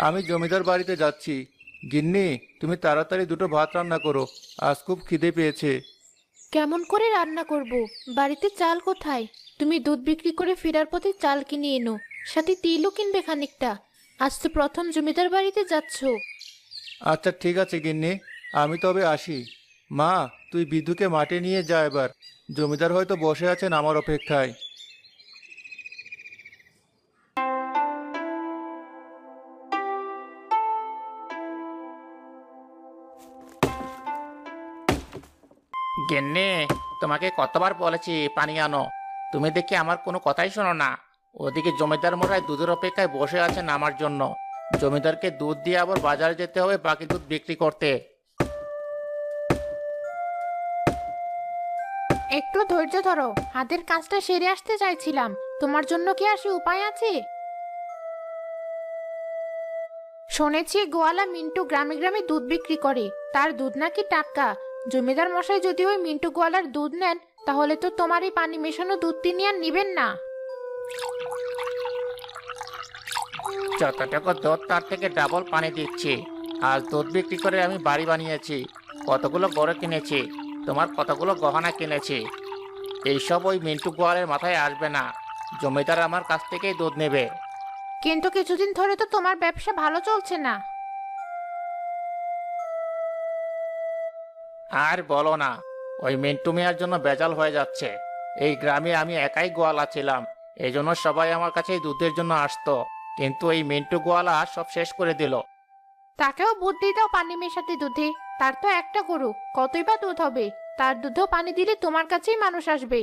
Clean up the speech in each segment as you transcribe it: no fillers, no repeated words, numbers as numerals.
আমি জমিদার বাড়িতে যাচ্ছি। গিন্নি, তুমি তাড়াতাড়ি দুটো ভাত রান্না করো, আজ খুব খিদে পেয়েছে। কেমন করে রান্না করব? বাড়িতে চাল কোথায়? তুমি দুধ বিক্রি করে ফেরার পথে চাল কিনে এনো, সাথে তিলও কিনবে খানিকটা। আজ তো প্রথম জমিদার বাড়িতে যাচ্ছ। আচ্ছা ঠিক আছে গিন্নি, আমি তবে আসি। মা, তুই বিধুকে মাঠে নিয়ে যা এবার। জমিদার হয়তো বসে আছেন আমার অপেক্ষায়। গিন্নি, তোমাকে কতবার বলেছি পানি আনো, তুমি দেখি আমার কোনো কথাই শোনো না। ওদিকে জমিদার মশাই দুধের অপেক্ষায় বসে আছেন আমার জন্য। জমিদারকে দুধ দিয়ে আবার বাজারে যেতে হবে বাকি দুধ বিক্রি করতে। একটু ধৈর্য ধরো, হাতের কাজটা সেরে আসতে চাইছিলাম। তোমার জন্য কি আর সে উপায় আছে? শুনেছি গোয়ালা মিন্টু গ্রামে গ্রামে দুধ বিক্রি করে, তার দুধ নাকি টাটকা। জমিদার মশাই যদি ওই মিন্টু গোয়ালার দুধ নেন, তাহলে তো তোমার এই পানি মেশানো দুধ তিনি আর নিবেন না। যতটুকু দুধ তার থেকে ডাবল পানি দিচ্ছি। আজ দুধ বিক্রি করে আমি বাড়ি বানিয়েছি, কতগুলো গড়ে কিনেছি, তোমার কতগুলো গহনা কিনেছি। এইসব ওই মিন্টু গোয়ালের মাথায় আসবে না। জমিদার আমার কাছ থেকেই দুধ নেবে। কিন্তু কিছুদিন ধরে তো তোমার ব্যবসা ভালো চলছে না। আর বলো না, ওই মিন্টু মিয়ার জন্য বেজাল হয়ে যাচ্ছে। এই গ্রামে আমি একাই গোয়ালা ছিলাম, এই জন্য সবাই আমার কাছে এই দুধের জন্য আসতো। কিন্তু এই মিন্টু গোয়ালা সব শেষ করে দিল। তাকেও বুদ্ধি দাও পানি মেশাতে দুধে। তার তো একটা গরু, কতই বা দুধ হবে? তার দুধেও পানি দিলে তোমার কাছেই মানুষ আসবে।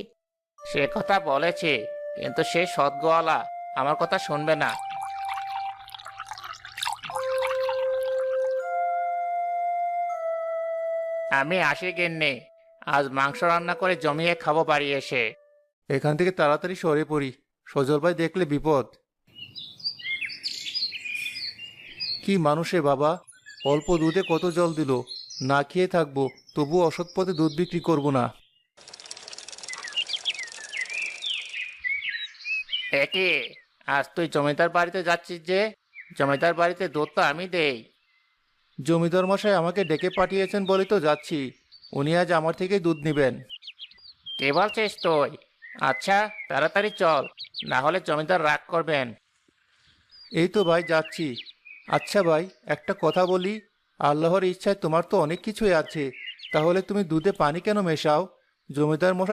সে কথা বলেছে, কিন্তু সে সৎ গোয়ালা, আমার কথা শুনবে না। আমি আসি গিন্নি, আজ মাংস রান্না করে জমিয়ে খাবো বাড়ি এসে। এখান থেকে তাড়াতাড়ি সরে পড়ি, সজল ভাই দেখলে বিপদ। কি মানুষে বাবা, অল্প দুধে কত জল দিল। না খেয়ে থাকবো, তবু অসৎ পথে দুধ বিক্রি করব না। একে, আজ তুই জমিদার বাড়িতে যাচ্ছিস যে? জমিদার বাড়িতে দুধ তো আমি দেই। জমিদার মশাই আমাকে ডেকে পাঠিয়েছেন বলে তো যাচ্ছি। উনি আজ আমার থেকেই দুধ নেবেন। কে বলছিস তুই? আচ্ছা, তাড়াতাড়ি চল, না হলে জমিদার রাগ করবেন। এই তো ভাই যাচ্ছি। আচ্ছা ভাই, একটা কথা বলি। আল্লাহর ইচ্ছায় তোমার তো অনেক কিছুই আছে, তাহলে তুমি দুধে পানি কেন মেশাও? জমিদার মশাই